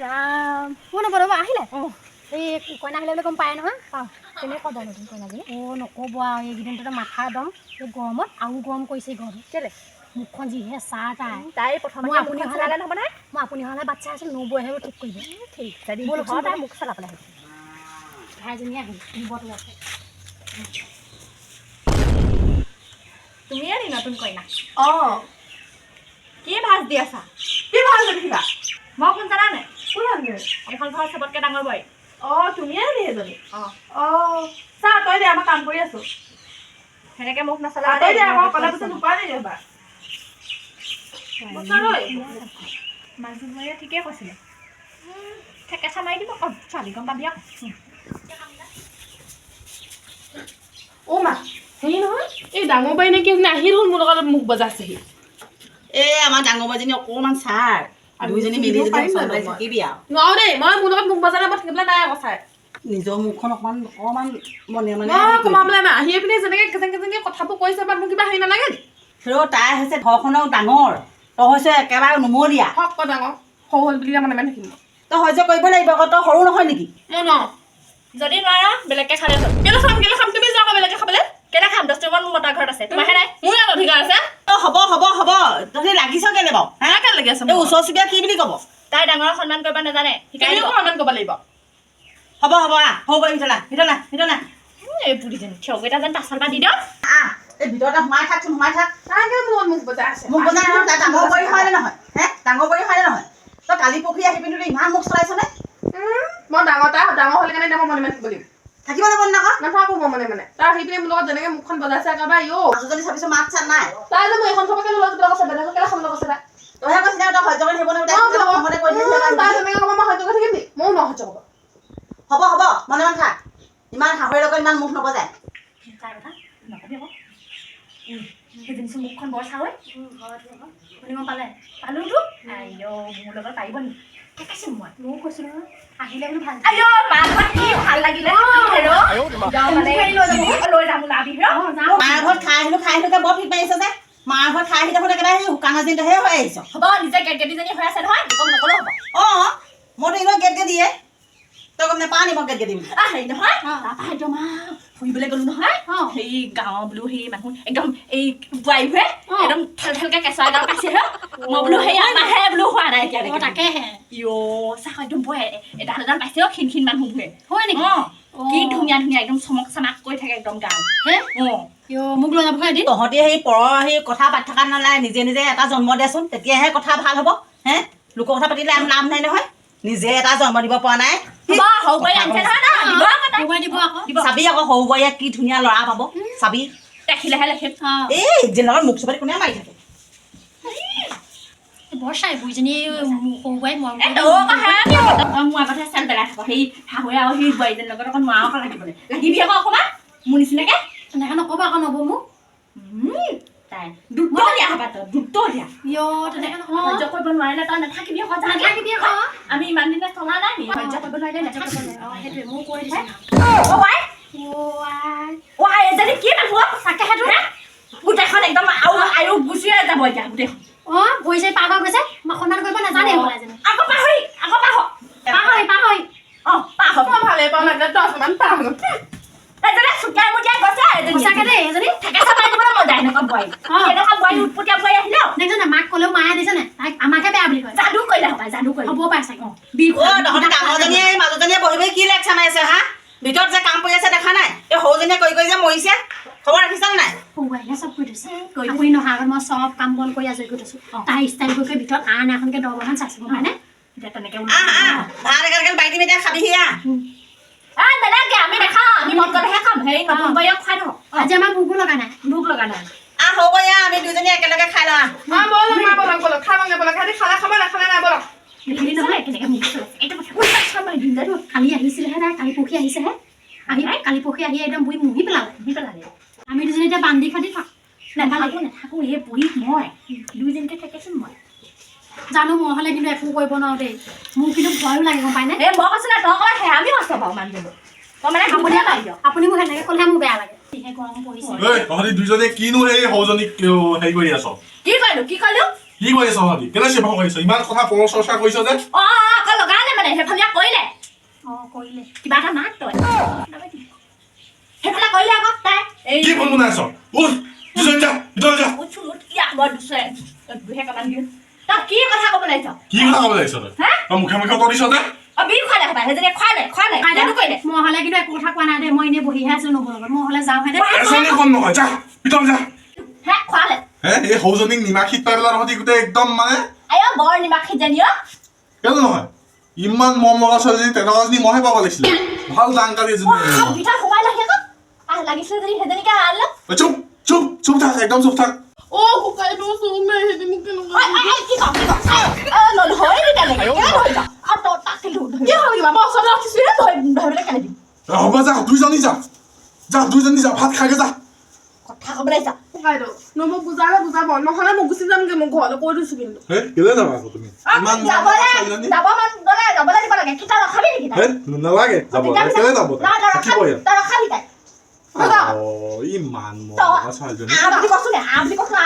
ৰাম কোন হ'ব ৰ'ব আহিলে এই কইনা আহিলে বুলি গম পায় নহয় কেনেকৈ ক'ব নতুন কইনাজনী নক'ব আৰু এইকেইদিনটো মাথা একদম এই গৰমত আৰু গৰম কৰিছে ঘৰটো কেলৈ মুখখন যিহে চাহ তাই প্ৰথম আপুনি হ'লে নহ'ব নাই মই আপুনি হ'লে বাচ্ছা আছিলোঁ নবৌহে ঠিক কৰিব ঠিক তাই মুখ চলাবলৈ আহিছে ভাইজনী আহিল নিবতো আছে তুমিয়ে নি নতুন কইনা কি ভাজ দি আছা কি ভাজ দেখিবা মই কোন জানা নাই কোন এখন ঘৰ চবতকৈ ডাঙৰ বই তুমিয়ে নি সেইজনী চা তই দে আমাৰ কাম কৰি আছো সেনেকে মোক নচলা তই দে আকৌ কলা পিছত নোপোৱা দেই এবাৰ মাজুমৰীয়া ঠিকেই কৈছিলে ঠেকেচা মাৰি দিব ছোৱালী গম পাবি আকৌ মা হেৰি নহয় এই ডাঙৰ বাৰী নেকি আহিল হ'ল মোৰ লগত মুখ বজাইছেহি এই আমাৰ ডাঙৰ বাজনী অকণমান চাৰ দুইজনী মিলি যদি থাকিবি আৰু নোৱাৰো দেই মই মোৰ লগত মুখ বজালে মই থাকিবলৈ নাই আকৌ চাই নিজৰ মুখখন অকণমান মনে মনে কমাবলৈ নাই আহি পিনে যেনেকৈ কেজেং কথাবোৰ কৈছে বা মোৰ কিবা হেৰি নালাগে নি তাই হৈছে ঘৰখনৰ ডাঙৰ তই হৈছে একেবাৰে নুমলীয়া হক ডাঙৰ সৰু হ'ল বুলি মানে থাকিম তই সহ্য কৰিব লাগিব আকৌ তই সৰু নহয় নেকি মই ন যদি নোৱাৰা বেলেগকৈ খালে হ'ল কেলৈ খাম তুমি যাওঁ বেলেগকৈ খাবলৈ কেলৈ খাম 10 টকামান মোৰ মতাৰ ঘৰত আছে তোমাৰহে নাই মোৰ ইয়াত অধিকাৰ আছে হ'ব তহঁতি লাগিছ কেলে বাৰু কেলৈ লাগি আছে এই ওচৰ চুবুৰীয়া কি বুলি ক'ব তাই ডাঙৰক সন্মান কৰিব নাজানে শিকাই দিব সন্মান কৰিব লাগিব হ'ব হ'ব ভিতৰত না এই বুঢ়ীজনী থিয়কেইটা যেন পাছৰ পৰা দি দিয়ক এই ভিতৰতে সোমাই থাকচোন তাইকে মোৰ মুখ বজাই আছে মোক বজাই নহয় তাই ডাঙৰ বৰী হয়নে নহয় ডাঙৰ বৰী হয়নে নহয় তই কালি পৰহি আহি পিনি ইমান মুখ চলাইছনে মই ডাঙৰ হ'লে কাৰণে মই মনে থাকিব লাগিব থাকিব লাগিব নাথাক নাথাকো মই মনে তাই আহি পিনে মোৰ লগত যেনেকে মুখখন বজাইছে একেবাৰে মাজুজনী চাবিছো মাত চাত নাই তাই যে মই এখন চবকে লৈ কৈছে বেলেগক কেলে খাবলৈ কৈছে তইহে কৈছিলি তই সহ্য কৰি থাকিব তাই যেনেকে ক'ব মই সহ্য কৰি থাকিম নি ময়ো নহ্য কৰিব হ'ব মনে মনে থাক ইমান শাহুৱেৰ লগত ইমান মুখ নবজায় তাই কথা নকবি আকৌ সেইজনী মুখখন বৰ চাৱৈ শুনিব পালোতো মোৰ লগত পাৰিব নেকি কেকাইছো মই কৈছো নহয় আহিলে বুলি ভাল কি ভাল লাগিলে লৈ যাম ওলাবি মাৰ ঘৰত খাই আহিলোকে বৰ ফিট মাৰিছে যে মাৰ ঘৰত খাই আহি দেখোন একেবাৰে শুকানৰ দিনটোহে হৈ আহিছ হ'ব নিজে গেটগেটিজনী হৈ আছে নহয় নকলেও হ'ব মইতো এনেও গেটকে দিয়ে তই গম নাপাওঁ নি মই গেটকে দিম হেৰি নহয় তাৰপৰা একদম ফুৰিবলৈ গ'লো নহয় সেই গাঁৱৰ বোলো সেই মানুহ একদম এই বোৱাৰীবোৰে একদম ঠেলকে কেঁচা এডাল পাইছেহে মই বোলো সেই আমাৰহে বোলো হোৱা নাই এতিয়া তাকেহে চাহ একদম বৰ এডাল পাইছে ক্ষীণ মানুহবোৰে হয় নেকি কি ধুনীয়া একদম চমক চমাক কৰি থাকে একদম গাঁও মোক লৈ যাব এদিন তহঁতি সেই পৰৰ সেই কথা পাতি থকা নালাগে নিজে এটা জন্ম দিয়াচোন তেতিয়াহে কথা ভাল হ'ব লোকৰ কথা পাতিলে লাভ নাই নহয় নিজে এটা জন্ম দিব পৰা নাই চাবি আকৌ সৰু বোৱাৰীয়ে কি ধুনীয়া ল'ৰা পাব চাবি দেখিলেহে লেখিম এই যেনেকৈ মুখ চুপাতি কোনে মাৰি থাকে বৰ চাই বুঢ়ীজনী সৰু বোৱাৰী মোৰ আগতহে চেল পেলাই থাকো সেই শাহুৱে আৰু সেই বোৱাৰীজনীৰ লগত অকণ নোৱাৰো লাগিবলৈ লাগিবি আকৌ অকণমান মোৰ নিচিনাকে তেনেকৈ নক'বা আকৌ নব মোক তাই দ্ৰুত দিয়া হ'বা তই দ্ৰুত দিয়া তেনেকৈ সহ্য কৰিব নোৱাৰিলে তই নাথাকিবি আকৌ নাথাকিবি আকৌ আমি ইমান দিনে চলা নাই নি সহ্য কৰিব নোৱাৰিলে সেইটোৱে মোক কৈ দিছে এজনী কি মানুহ চাকে সেইটো গোটেইখন একদম আৰু গুচিয়ে যাব এতিয়া গোটেইখন ভৰি চাই পাৰ হৈ গৈছে মই সন্মান কৰিব নাজানে আকৌ পাহৰি ভালে পাওঁ লাগে 10 মান পাওঁ এজনী চুটিয়াই মুটিয়াই গৈছে সঁচাকে দেই এজনী ঠেকেচা মাৰি দিবলৈ মজা এনেকুৱা বোৱাৰী এনেকুৱা বোৱাৰী উৎপতীয়া বোৱাৰী আহিলেও দেখিছনে মাক ক'লেও মায়ে দিছেনে তাইক আমাকে বেয়া বুলি কয় যাদু কৰিলে হ'ব যাদু কৰিলে হ'ব পাৰে চাগে তহঁতি ডাঙৰজনীয়ে মাজুজনীয়ে বহি বহি কি লেকচাৰ মাৰিছে ভিতৰত যে কাম কৰি আছে দেখা নাই এই সৰুজনীয়ে কৰি যে মৰিছে খবৰ ৰাখিছানে নাই সৰুৱাইহে চব কৰি থৈছে আপুনি নহাৰ আগত মই চব কাম বন কৰি আজৰি কৰি থৈছোঁ তাই ষ্টাইল কৰি ভিতৰত আন এখনকে দৰবমান চাইছোঁ হয়নে এতিয়া তেনেকৈ ভাত একেলগে বাইটি মিঠাই খাবিহি নালাগে আমি নাখাওঁ আমি মন গ'লেহে খাম হেৰি নতুন বোৱাৰীক খুৱাই থওঁ আজি আমাৰ ভোকো লগা নাই হ'ব আমি দুজনী একেলগে খাই লওঁ কালি আহিছিলেহে তাই কালি পৰহি আহিছেহে কালি পৰহি আহি একদম বুঢ়ী মুহি পেলালে আমি দুজনী এতিয়া বান্ধি খাটি থাক নাথাকো এই বুঢ়ী মই দুইজনীকে থাকেচোন মই জানো মই হ'লে কিন্তু একো কৰিব নোৱাৰো দেই মোৰ কিন্তু ভয়ো লাগে গম পায়নে মই কৈছো না তই ক'লে আমি কষ্ট পাওঁ মানুহজনী তই মানে আপুনি মোক সেনেকৈ ক'লেহে মোৰ বেয়া লাগে গৰম পৰিছে তহঁতি দুইজনে কিনো সেই সৌজনীক হেৰি কৰি আছ কি কৰিলো কি কৰি আছ ভাবি কেলে চিপা কৰিছ ইমান কথা পৰচৰ্চা কৰিছ যে আকৌ লগালে মানে সেইফালে কৰিলে কৰিলে কিবা এটা মাত তই সেইফালে কৰিলে আকৌ তাই কি ফোন বনাইছ উঠ দুজন যা ভিতৰত যা দুহে কামান দিওঁ তই কি কথা ক'ব লাগিছ কি কথা ক'ব লাগিছ তই মুখে মুখে উত্তৰ দিছ যে বিল খুৱালে হবা সেইজনীয়ে খুৱালে কাইদাটো কৰিলে মই হ'লে কিন্তু একো কথা কোৱা নাই দে মই এনেই বহিহে আছিলোঁ নবৌৰ লগত মই হ'লে যাওঁ দে এজনী কোন নহয় যা ভিতৰত যা হে খুৱালে এই সৌজনীক নিমাখিত পাই পেলাই তহঁতি গোটেই একদম মানে আইঅ বৰ নিমাখি জানি অ কেলে নহয় ইমান মৰম লগা ছোৱালীজনী তেনেকুৱাজনী মইহে পাব লাগিছিলে ভাল দাংকাৰী এজনী ভিতৰত সোমাই লাগে আকৌ লাগিছিলে যদি সেইজনীকে আনিলে চুপ চুপ চুপ থাক একদম চুপ থাক ককাইদেউ চুমে সেইটো মোক কেনেকুৱা কি কম নহয় তেনেকে নহয় আৰু তই তাক কি হ'ল কিবা মই ওচৰত ৰাখিছোঁ ধৰিবলৈ কেনে দিম হ'ব যা দুইজনী যা ভাত খাগে যা কথা ক'ব লাগিছা ককাইদেউ মোক বুজালে বুজাব নহ'লে মই গুচি যামগৈ মোক ঘৰলৈ কৈ দিছোঁ কিন্তু কেলে যাবা আকৌ তুমি ইমান যাবলৈ দিব লাগে কি তই ৰখাবি নেকি নালাগে যাব কেলে যাব তই ৰখাবি তাই ইমান মৰম ছোৱালীজনী বুলি কৈছোঁ নে বুলি কৈছোঁ